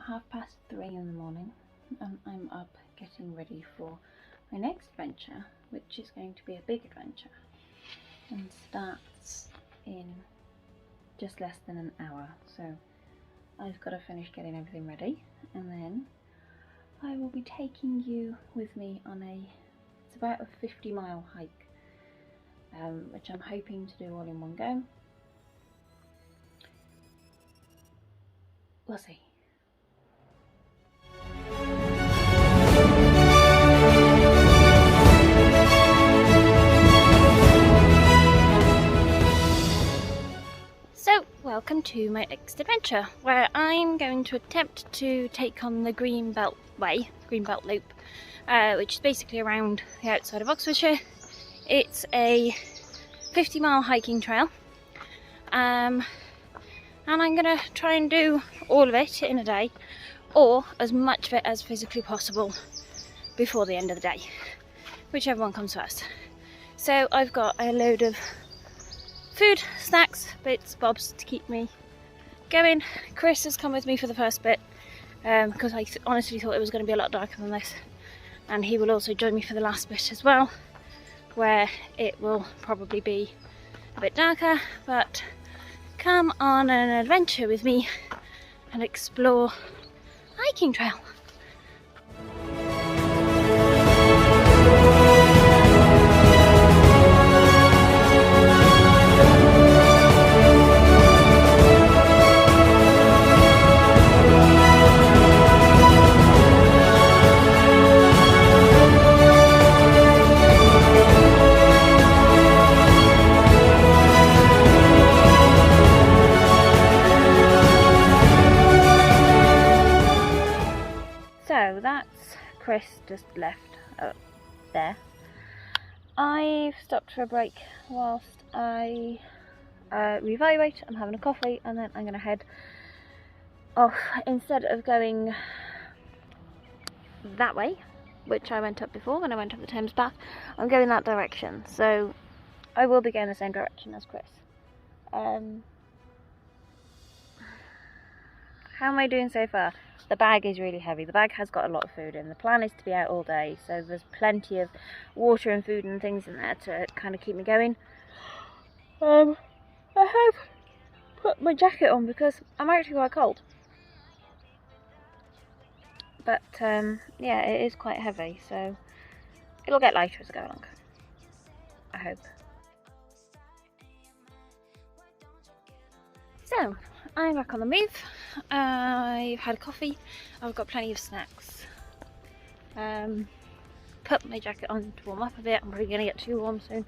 3:30 in the morning and I'm up getting ready for my next adventure, which is going to be a big adventure and starts in just less than an hour. So I've got to finish getting everything ready and then I will be taking you with me on it's about a 50-mile hike, which I'm hoping to do all in one go. We'll see. So, welcome to my next adventure, where I'm going to attempt to take on the Greenbelt Loop, which is basically around the outside of Oxfordshire. It's a 50-mile hiking trail, and I'm going to try and do all of it in a day, or as much of it as physically possible before the end of the day, whichever one comes first. So I've got a load of food, snacks, bits, bobs to keep me going. Chris has come with me for the first bit because I honestly thought it was going to be a lot darker than this, and he will also join me for the last bit as well, where it will probably be a bit darker, but come on an adventure with me and explore hiking trail. So that's Chris just left up there. I've stopped for a break whilst I reevaluate. I'm having a coffee and then I'm going to head off. Instead of going that way, which I went up before when I went up the Thames Path, I'm going that direction. So I will be going the same direction as Chris. How am I doing so far? The bag is really heavy. The bag has got a lot of food in. The plan is to be out all day, so there's plenty of water and food and things in there to kind of keep me going. I have put my jacket on because I'm actually quite cold. But yeah, it is quite heavy, so it'll get lighter as I go along, I hope. So, I'm back on the move. I've had a coffee, I've got plenty of snacks. Put my jacket on to warm up a bit. I'm probably going to get too warm soon,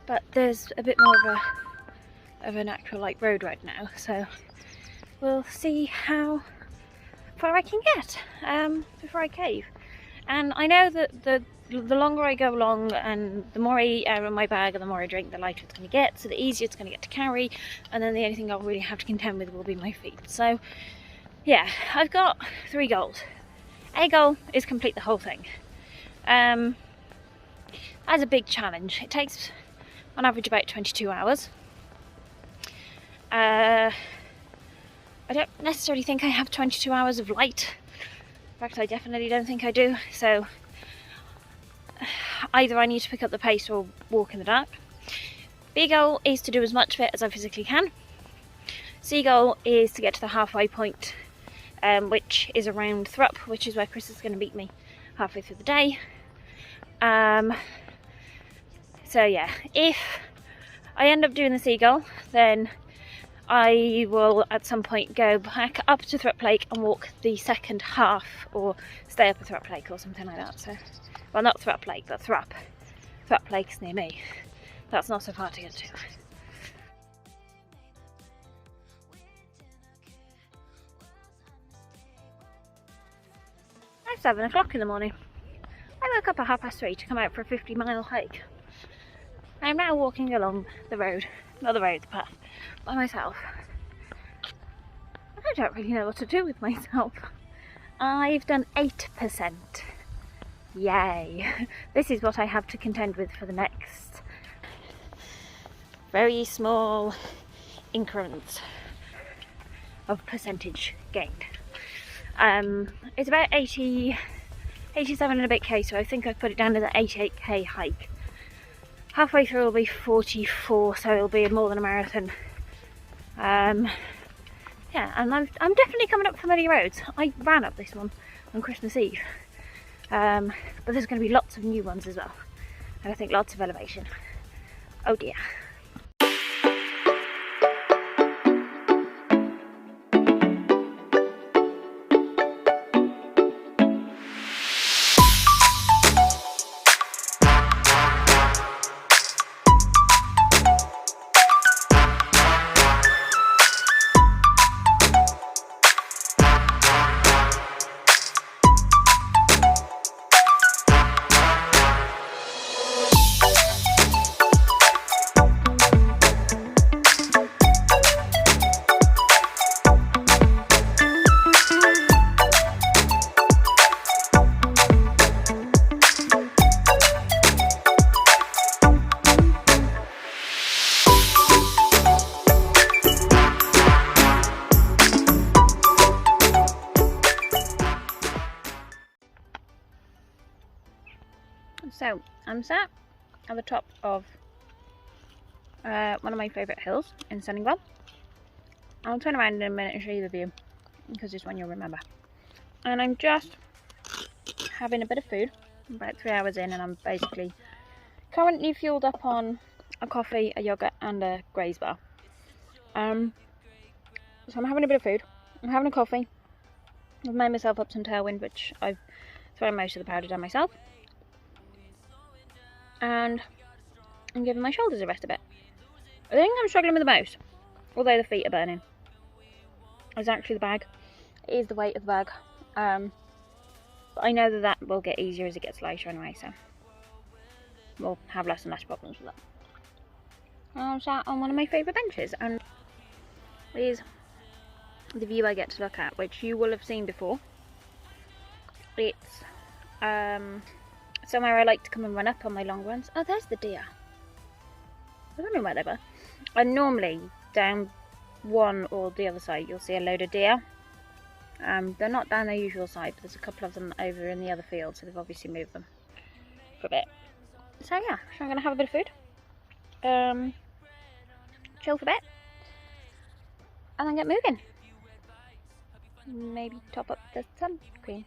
but there's a bit more of an actual like road right now, so we'll see how far I can get before I cave. And I know that the longer I go along and the more I eat out of my bag and the more I drink, the lighter it's going to get, so the easier it's going to get to carry, and then the only thing I'll really have to contend with will be my feet. So yeah, I've got 3 goals. A goal is complete the whole thing. That's a big challenge. It takes on average about 22 hours. I don't necessarily think I have 22 hours of light. In fact, I definitely don't think I do. So either I need to pick up the pace or walk in the dark. B goal is to do as much of it as I physically can. C goal is to get to the halfway point, which is around Thrupp, which is where Chris is going to meet me halfway through the day. So yeah, if I end up doing the C goal, then I will at some point go back up to Thrupp Lake and walk the second half, or stay up at Thrupp Lake or something like that. So, well, not Thrupp Lake, but Thrupp. Thrupp Lake's near me. That's not so far to get to. It's 7 o'clock in the morning. I woke up at 3:30 to come out for a 50-mile hike. I'm now walking along the road, not the road, the path, by myself. I don't really know what to do with myself. I've done 8%. Yay! This is what I have to contend with for the next very small increments of percentage gained. It's about 87 and a bit K, so I think I've put it down to the 88K hike. Halfway through it'll be 44, so it'll be more than a marathon. Yeah, and I'm definitely coming up familiar roads. I ran up this one on Christmas Eve, but there's going to be lots of new ones as well, and I think lots of elevation. Oh dear. So I'm sat at the top of one of my favourite hills in Sunningwell. I'll turn around in a minute and show you the view, because it's one you'll remember. And I'm just having a bit of food. I'm about 3 hours in, and I'm basically currently fueled up on a coffee, a yogurt and a Graze bar. So I'm having a bit of food, I'm having a coffee. I've made myself up some tailwind, which I've thrown most of the powder down myself. And I'm giving my shoulders a rest a bit. I think I'm struggling with the most, although the feet are burning. It's actually the bag. It is the weight of the bag. But I know that will get easier as it gets lighter anyway, so we'll have less and less problems with that. I'm sat on one of my favourite benches, and here's the view I get to look at, which you will have seen before. It's somewhere I like to come and run up on my long runs. Oh, there's the deer. I was wondering where they were. And normally down one or the other side you'll see a load of deer. They're not down their usual side, but there's a couple of them over in the other field, so they've obviously moved them for a bit. So yeah, so I'm going to have a bit of food, chill for a bit, and then get moving. Maybe top up the sun cream,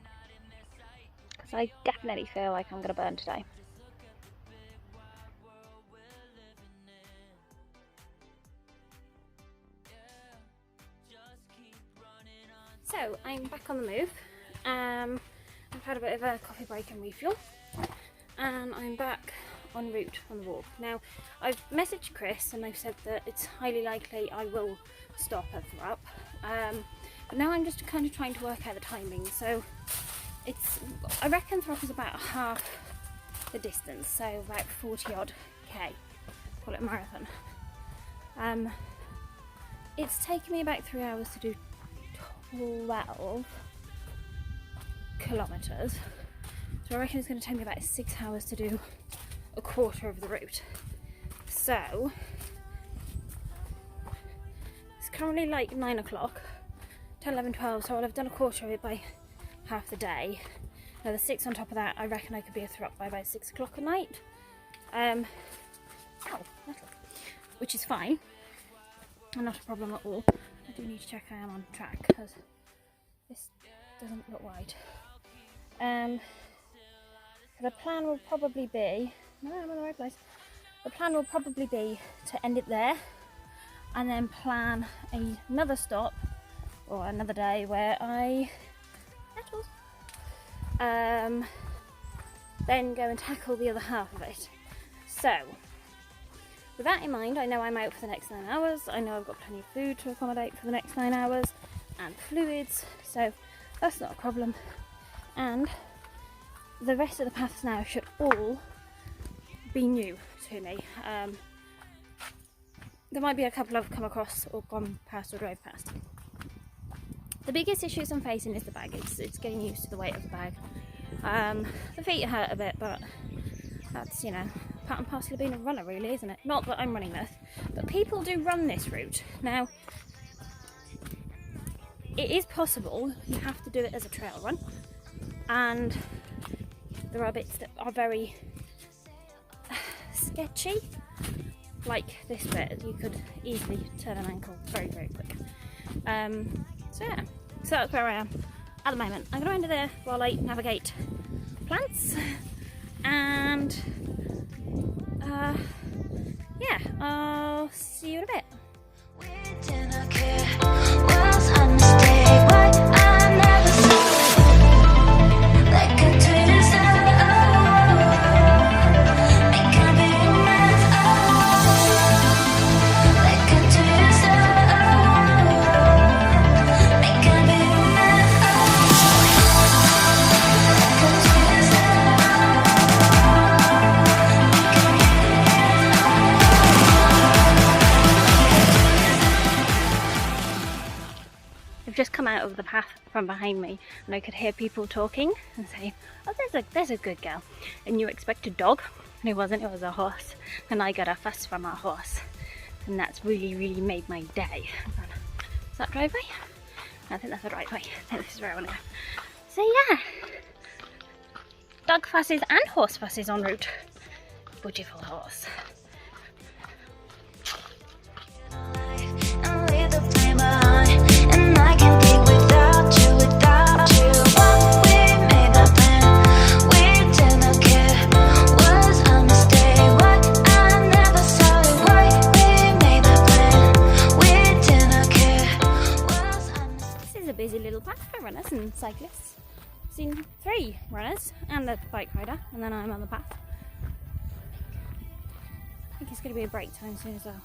because I definitely feel like I'm going to burn today. So I'm back on the move. I've had a bit of a coffee break and refuel, and I'm back en route on the walk. Now I've messaged Chris and I've said that it's highly likely I will stop at Thrupp, but now I'm just kind of trying to work out the timing. So I reckon Thrupp is about half the distance, so about 40 odd K, call it a marathon. It's taken me about 3 hours to do 12 kilometres, so I reckon it's going to take me about 6 hours to do a quarter of the route. So it's currently like 9 o'clock, 10, 11, 12, so I'll have done a quarter of it by half the day. Now the 6 on top of that, I reckon I could be a Thrupp by about 6 o'clock at night, which is fine, and not a problem at all. I do need to check I am on track, because this doesn't look right. So the plan will probably be, no, I'm in the right place. The plan will probably be to end it there, and then plan another stop or another day where I then go and tackle the other half of it. So with that in mind, I know I'm out for the next 9 hours. I know I've got plenty of food to accommodate for the next 9 hours, and fluids, so that's not a problem. And the rest of the paths now should all be new to me. There might be a couple I've come across or gone past or drove past. The biggest issues I'm facing is the bag. It's getting used to the weight of the bag. The feet hurt a bit, but that's, you know, part and parcel of being a runner, really, isn't it? Not that I'm running this, but people do run this route. Now, it is possible. You have to do it as a trail run, and there are bits that are very sketchy, like this bit. You could easily turn an ankle very, very quick. So yeah, so that's where I am at the moment. I'm going to enter there while I navigate plants, and yeah, I'll see you in a bit. I've just come out of the path from behind me, and I could hear people talking and saying, "Oh, there's a good girl," and you expect a dog, and it wasn't. It was a horse, and I got a fuss from our horse, and that's really made my day. Is that driveway? I think that's the right way. I think this is where I want to go. So yeah, dog fusses and horse fusses en route. Beautiful horse. Busy little path for runners and cyclists. Seen 3 runners and a bike rider, and then I'm on the path. I think it's going to be a break time soon as well.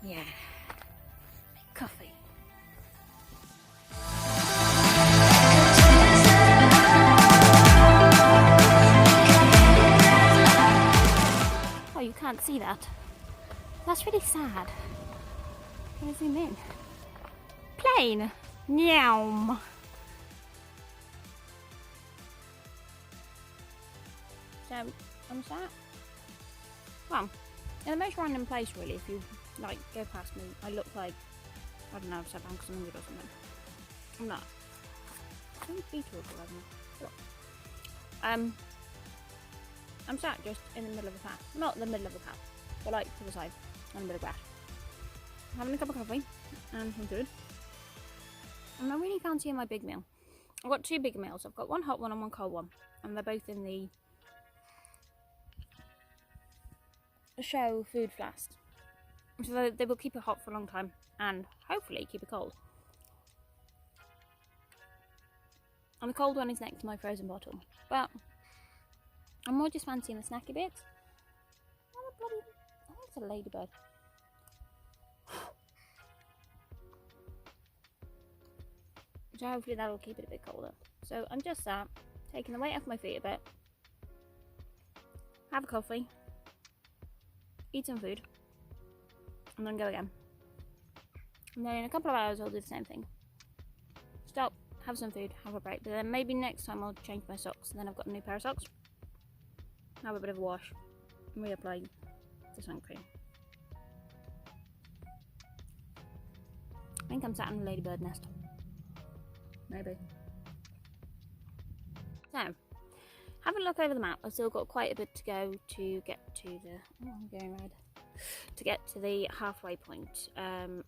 Yeah, coffee. Oh, you can't see that. That's really sad. Can I zoom in? Plane! Meow! So, I'm sat. Well, in the most random place really, if you like go past me, I look like, I don't know, I've sat down because I'm injured or something. I'm not. I'm I'm sat just in the middle of the path. Not the middle of the path, but like to the side, on a bit of grass. Having a cup of coffee and some food. And I'm really fancying my big meal. I've got 2 big meals. I've got one hot one and one cold one, and they're both in the show food flask, so they will keep it hot for a long time and hopefully keep it cold. And the cold one is next to my frozen bottle, but I'm more just fancying the snacky bits. Oh, bloody, I think it's a ladybird. So hopefully that'll keep it a bit colder. So I'm just sat, taking the weight off my feet a bit, have a coffee, eat some food, and then go again. And then in a couple of hours I'll do the same thing. Stop, have some food, have a break, but then maybe next time I'll change my socks, and then I've got a new pair of socks. Have a bit of a wash, and reapply the sun cream. I think I'm sat in a ladybird nest. Maybe. So, have a look over the map. I've still got quite a bit to go to get to the... Oh, I'm going red. To get to the halfway point,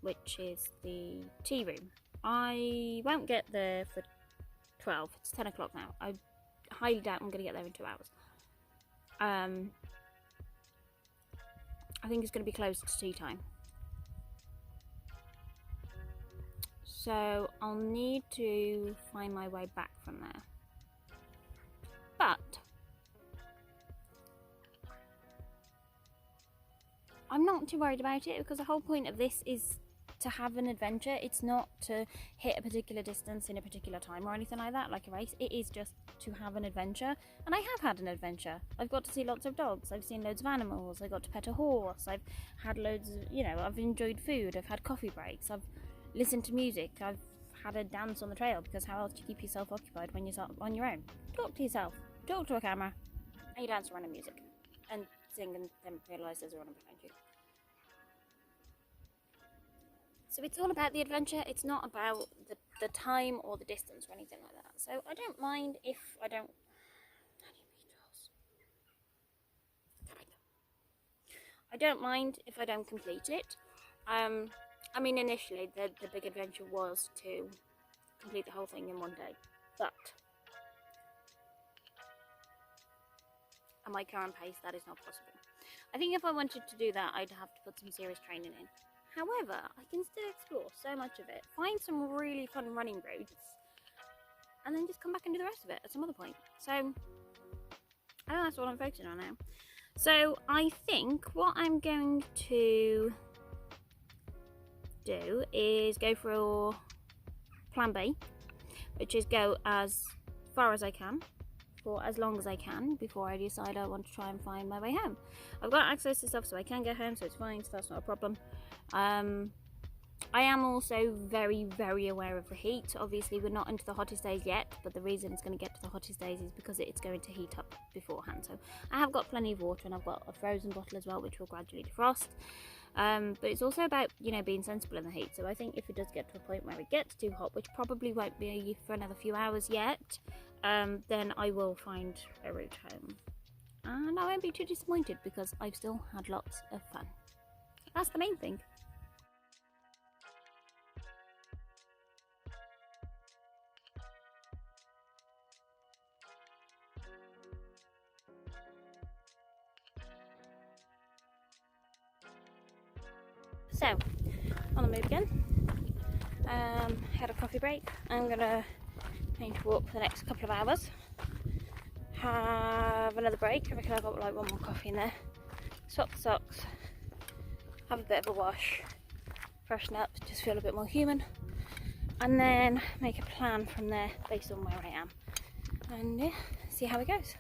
which is the tea room. I won't get there for 12. It's 10 o'clock now. I highly doubt I'm going to get there in 2 hours. I think it's going to be close to tea time. So I'll need to find my way back from there. But I'm not too worried about it, because the whole point of this is to have an adventure. It's not to hit a particular distance in a particular time or anything like that, like a race. It is just to have an adventure. And I have had an adventure. I've got to see lots of dogs. I've seen loads of animals. I got to pet a horse. I've had loads of, I've enjoyed food. I've had coffee breaks. I've listened to music. I've had a dance on the trail, because how else do you keep yourself occupied when you're on your own? Talk to yourself. Talk to a camera. And you dance around to music. And sing and then realise there's a runner behind you. So it's all about the adventure. It's not about the time or the distance or anything like that. So I don't mind if I don't. I don't mind if I don't complete it. I mean, initially the big adventure was to complete the whole thing in one day, but at my current pace, that is not possible. I think if I wanted to do that, I'd have to put some serious training in. However, I can still explore so much of it, find some really fun running routes, and then just come back and do the rest of it at some other point. So I think that's what I'm focusing on now. So I think what I'm going to do is go for plan B, which is go as far as I can for as long as I can before I decide I want to try and find my way home. I've got access to stuff so I can get home, so it's fine, so that's not a problem. I am also very, very aware of the heat. Obviously we're not into the hottest days yet, but the reason it's going to get to the hottest days is because it's going to heat up beforehand. So I have got plenty of water, and I've got a frozen bottle as well, which will gradually defrost. But it's also about, you know, being sensible in the heat. So I think if it does get to a point where it gets too hot, which probably won't be for another few hours yet, then I will find a route home. And I won't be too disappointed because I've still had lots of fun. That's the main thing. So, on the move again. Had a coffee break. I'm gonna to walk for the next couple of hours. Have another break. I reckon I've got like one more coffee in there. Swap the socks. Have a bit of a wash. Freshen up. Just feel a bit more human. And then make a plan from there based on where I am. And yeah, see how it goes.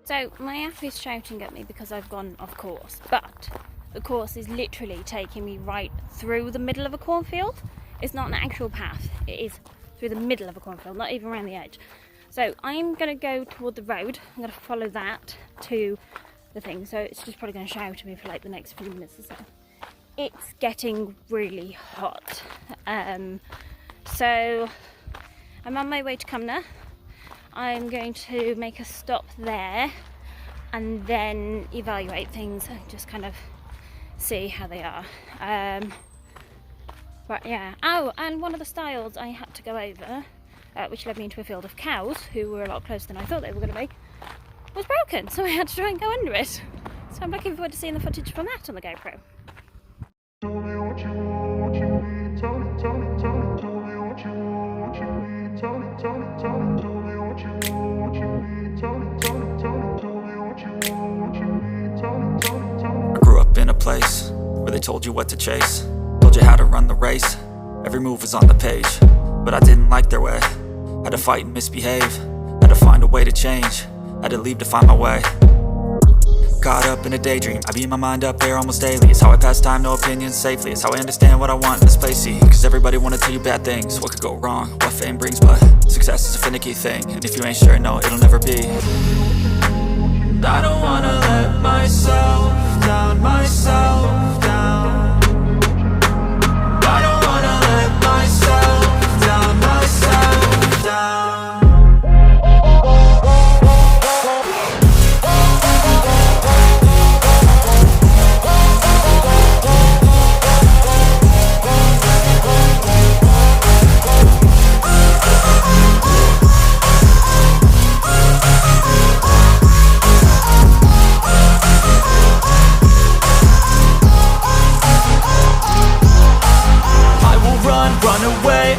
So my app is shouting at me because I've gone off course, but the course is literally taking me right through the middle of a cornfield. It's not an actual path, it is through the middle of a cornfield, not even around the edge. So I'm going to go toward the road. I'm going to follow that to the thing. So it's just probably going to shower to me for like the next few minutes or so. It's getting really hot. So I'm on my way to Cumnor. I'm going to make a stop there and then evaluate things and just kind of see how they are. But yeah. Oh, and one of the stiles I had to go over, which led me into a field of cows, who were a lot closer than I thought they were going to be, was broken, so I had to try and go under it. So I'm looking forward to seeing the footage from that on the GoPro. I grew up in a place where they told you what to chase, told you how to run the race. Every move was on the page, but I didn't like their way. Had to fight and misbehave, had to find a way to change, had to leave to find my way. Caught up in a daydream, I beat my mind up there almost daily. It's how I pass time, no opinions safely. It's how I understand what I want in this place, see. Cause everybody wanna tell you bad things, what could go wrong, what fame brings. But success is a finicky thing, and if you ain't sure, no, it'll never be. I don't wanna let myself down, myself down. I don't wanna let myself down, myself down.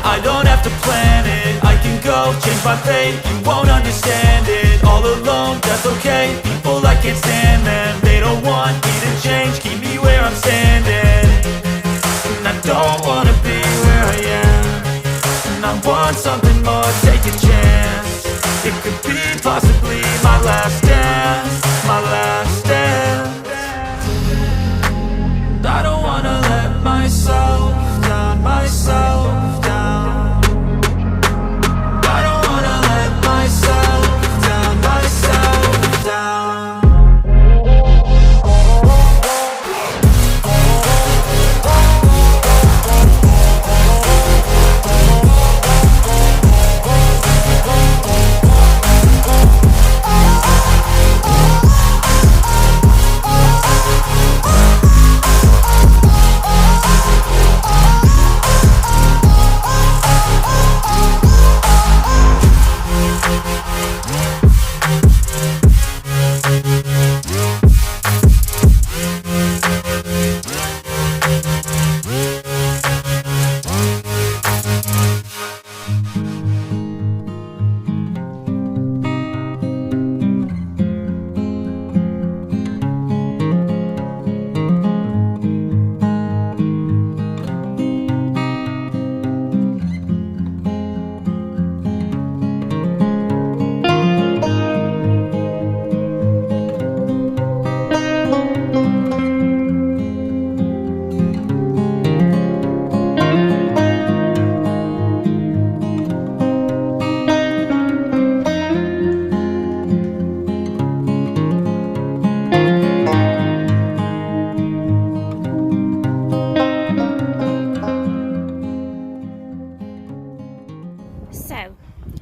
I don't have to plan it, I can go change my fate. You won't understand it, all alone, that's okay. People I can't stand them, they don't want me to change. Keep me where I'm standing, and I don't wanna be where I am. And I want something more, take a chance. It could be possibly my last dance, my last dance. And I don't wanna let myself down, myself down.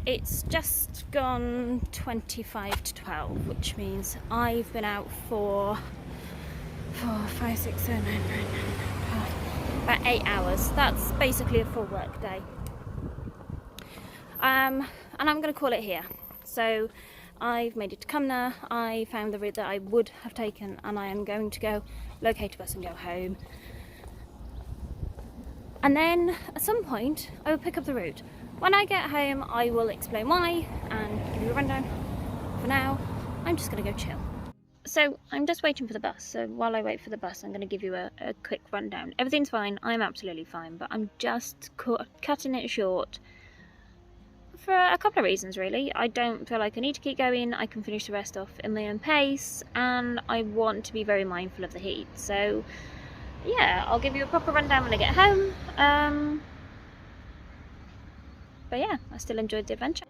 It's just gone 25 to 12, which means I've been out for 4, 5, 6, 7, 8, 9, 10, 12, about 8 hours. That's basically a full work day. And I'm going to call it here. So I've made it to Cumnor, I found the route that I would have taken, and I am going to go locate a bus and go home. And then at some point I will pick up the route. When I get home I will explain why and give you a rundown. For now I'm just going to go chill. So I'm just waiting for the bus, so while I wait for the bus I'm going to give you a quick rundown. Everything's fine, I'm absolutely fine, but I'm just cutting it short for a couple of reasons really. I don't feel like I need to keep going, I can finish the rest off in my own pace, and I want to be very mindful of the heat. So yeah, I'll give you a proper rundown when I get home. But yeah, I still enjoyed the adventure.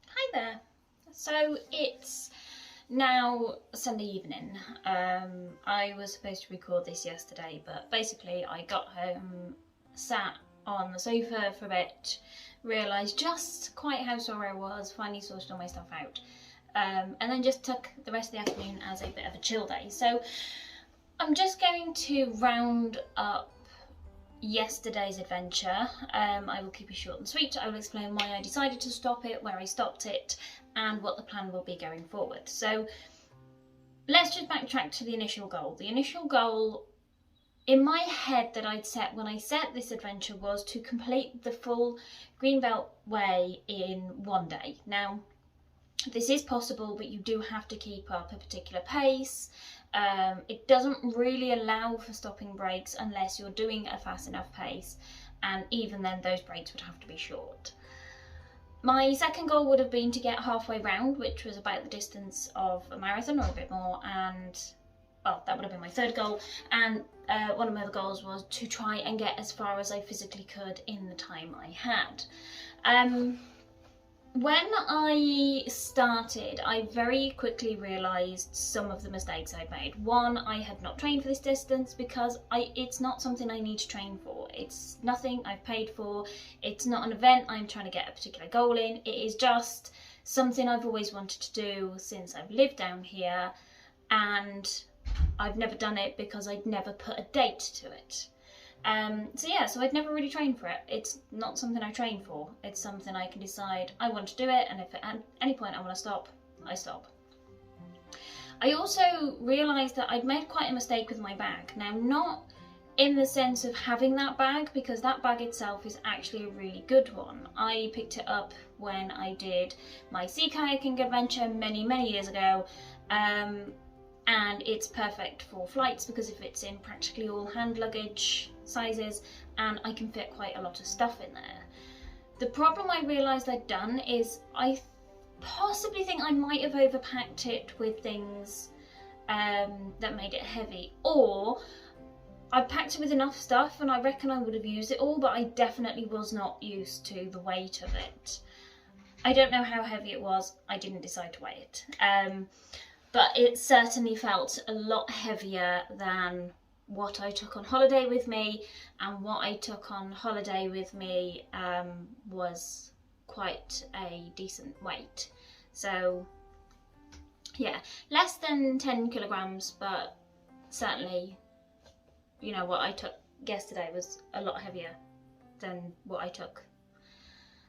Hi there. So it's now Sunday evening. I was supposed to record this yesterday, but basically I got home, sat on the sofa for a bit, realised just quite how sore I was, finally sorted all my stuff out, and then just took the rest of the afternoon as a bit of a chill day. So I'm just going to round up yesterday's adventure. I will keep it short and sweet. I will explain why I decided to stop it, where I stopped it, and what the plan will be going forward. So let's just backtrack to the initial goal. The initial goal in my head that I'd set when I set this adventure was to complete the full Greenbelt Way in one day. Now, this is possible, but you do have to keep up a particular pace. It doesn't really allow for stopping breaks unless you're doing a fast enough pace, and even then those breaks would have to be short. My second goal would have been to get halfway round, which was about the distance of a marathon or a bit more, and well, that would have been my third goal. And one of my other goals was to try and get as far as I physically could in the time I had. When I started, I very quickly realised some of the mistakes I'd made. One, I had not trained for this distance because it's not something I need to train for. It's nothing I've paid for. It's not an event I'm trying to get a particular goal in. It is just something I've always wanted to do since I've lived down here, and I've never done it because I'd never put a date to it. So I'd never really trained for it. It's not something I train for. It's something I can decide I want to do it, and if at any point I want to stop, I stop. I also realised that I'd made quite a mistake with my bag. Now, not in the sense of having that bag, because that bag itself is actually a really good one. I picked it up when I did my sea kayaking adventure many, many years ago. And it's perfect for flights because it fits in practically all hand luggage sizes, and I can fit quite a lot of stuff in there. The problem I realised I'd done is I possibly think I might have overpacked it with things that made it heavy, or I packed it with enough stuff and I reckon I would have used it all, but I definitely was not used to the weight of it. I don't know how heavy it was, I didn't decide to weigh it. But it certainly felt a lot heavier than what I took on holiday with me, and what I took on holiday with me was quite a decent weight. So yeah, less than 10 kilograms, but certainly, you know, what I took yesterday was a lot heavier than what I took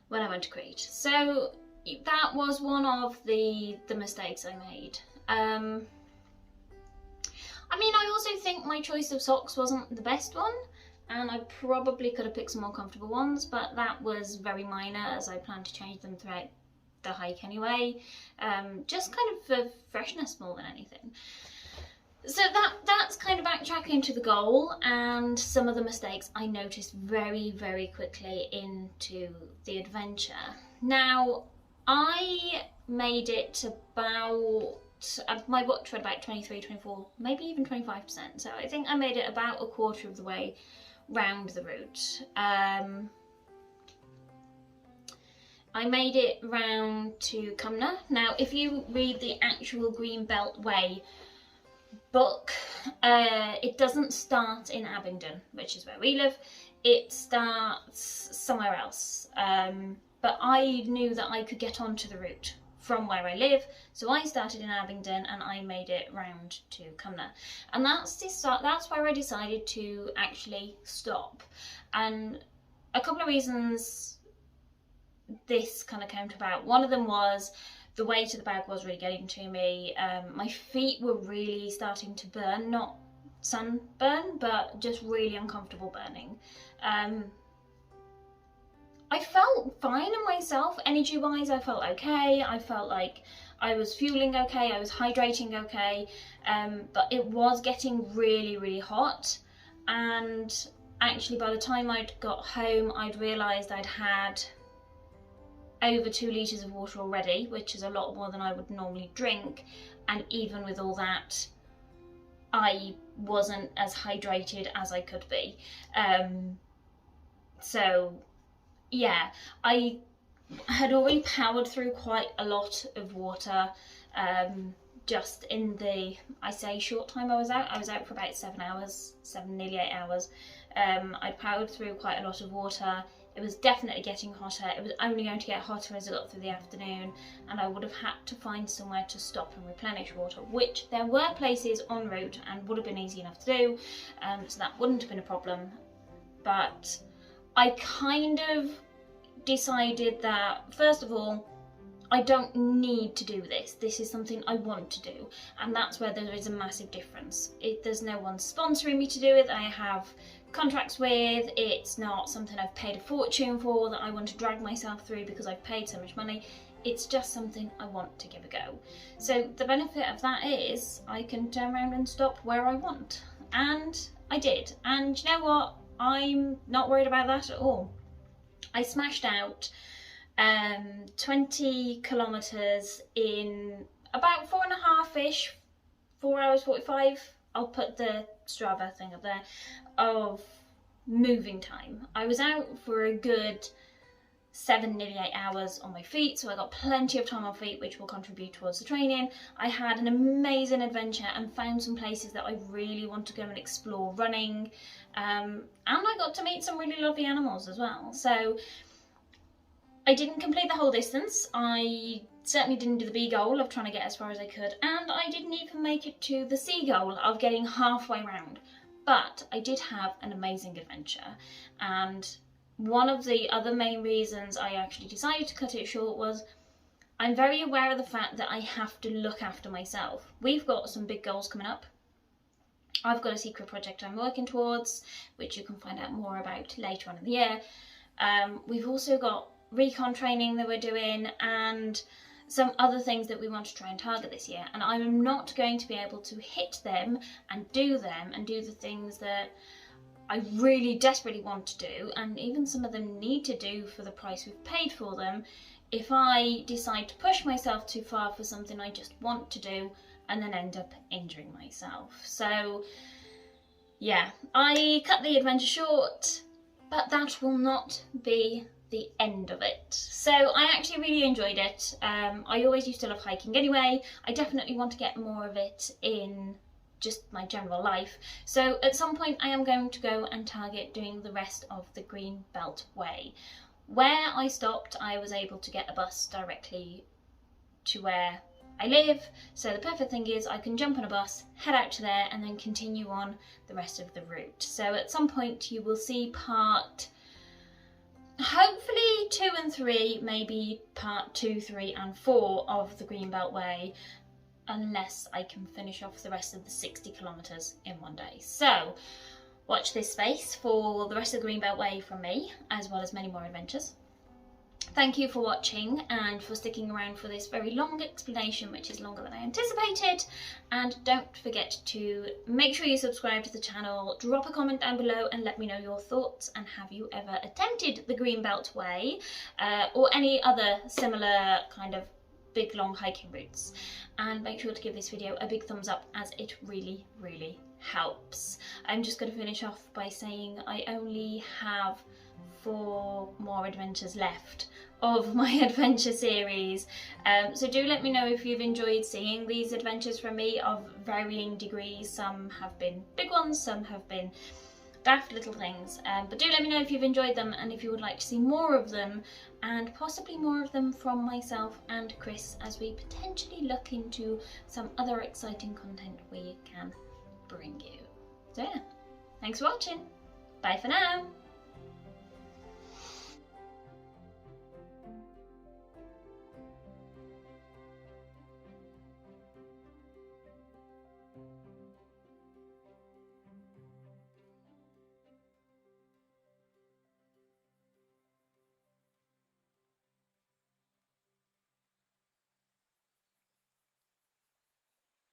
when I went to Crete. So that was one of the mistakes I made. I mean, I also think my choice of socks wasn't the best one, and I probably could have picked some more comfortable ones, but that was very minor as I planned to change them throughout the hike anyway, just kind of for freshness more than anything. So that's kind of backtracking to the goal and some of the mistakes I noticed very, very quickly into the adventure. Now, I made it about, my watch read about 23, 24, maybe even 25%. So I think I made it about a quarter of the way round the route. I made it round to Cumnor. Now, if you read the actual Greenbelt Way book, it doesn't start in Abingdon, which is where we live. It starts somewhere else. But I knew that I could get onto the route from where I live, so I started in Abingdon and I made it round to Cumnor. And that's where I decided to actually stop. And a couple of reasons this kind of came about. One of them was the weight of the bag was really getting to me. My feet were really starting to burn, not sunburn, but just really uncomfortable burning. I felt fine in myself, energy-wise. I felt okay. I felt like I was fueling okay. I was hydrating okay. But it was getting really, really hot. And actually, by the time I'd got home, I'd realised I'd had over 2 litres of water already, which is a lot more than I would normally drink. And even with all that, I wasn't as hydrated as I could be. So yeah, I had already powered through quite a lot of water, just in the, I say, short time I was out. I was out for about 7 hours, nearly 8 hours. I'd powered through quite a lot of water. It was definitely getting hotter. It was only going to get hotter as I got through the afternoon, and I would have had to find somewhere to stop and replenish water, which there were places en route and would have been easy enough to do, so that wouldn't have been a problem. But I kind of decided that, first of all, I don't need to do this. This is something I want to do, and that's where there is a massive difference. There's no one sponsoring me to do it. I have contracts with. It's not something I've paid a fortune for that I want to drag myself through because I've paid so much money. It's just something I want to give a go. So the benefit of that is I can turn around and stop where I want, and I did. And you know what? I'm not worried about that at all. I smashed out 20 kilometres in about 4.5-ish, 4 hours 45. I'll put the Strava thing up there, of moving time. I was out for a good 7, nearly 8 hours on my feet, so I got plenty of time on feet, which will contribute towards the training. I had an amazing adventure and found some places that I really want to go and explore running, and I got to meet some really lovely animals as well. So I didn't complete the whole distance. I certainly didn't do the B goal of trying to get as far as I could, and I didn't even make it to the C goal of getting halfway round. But I did have an amazing adventure, and one of the other main reasons I actually decided to cut it short was I'm very aware of the fact that I have to look after myself. We've got some big goals coming up. I've got a secret project I'm working towards, which you can find out more about later on in the year. We've also got recon training that we're doing and some other things that we want to try and target this year, and I'm not going to be able to hit them and do the things that I really desperately want to do, and even some of them need to do for the price we've paid for them, if I decide to push myself too far for something I just want to do and then end up injuring myself. So yeah, I cut the adventure short, but that will not be the end of it. So I actually really enjoyed it. I always used to love hiking anyway. I definitely want to get more of it in just my general life. So at some point I am going to go and target doing the rest of the Green Belt Way. Where I stopped, I was able to get a bus directly to where I live. So the perfect thing is I can jump on a bus, head out to there, and then continue on the rest of the route. So at some point you will see part, hopefully 2 and 3, maybe part 2, 3 and 4 of the Green Belt Way, unless I can finish off the rest of the 60 kilometres in one day. So watch this space for the rest of the Green Belt Way from me, as well as many more adventures. Thank you for watching and for sticking around for this very long explanation, which is longer than I anticipated. And don't forget to make sure you subscribe to the channel, drop a comment down below and let me know your thoughts, and have you ever attempted the Green Belt Way or any other similar kind of big long hiking routes. And make sure to give this video a big thumbs up, as it really, really helps. I'm just going to finish off by saying I only have 4 more adventures left of my adventure series, so do let me know if you've enjoyed seeing these adventures from me of varying degrees. Some have been big ones, some have been daft little things, but do let me know if you've enjoyed them and if you would like to see more of them, and possibly more of them from myself and Chris, as we potentially look into some other exciting content we can bring you. So yeah, thanks for watching, bye for now.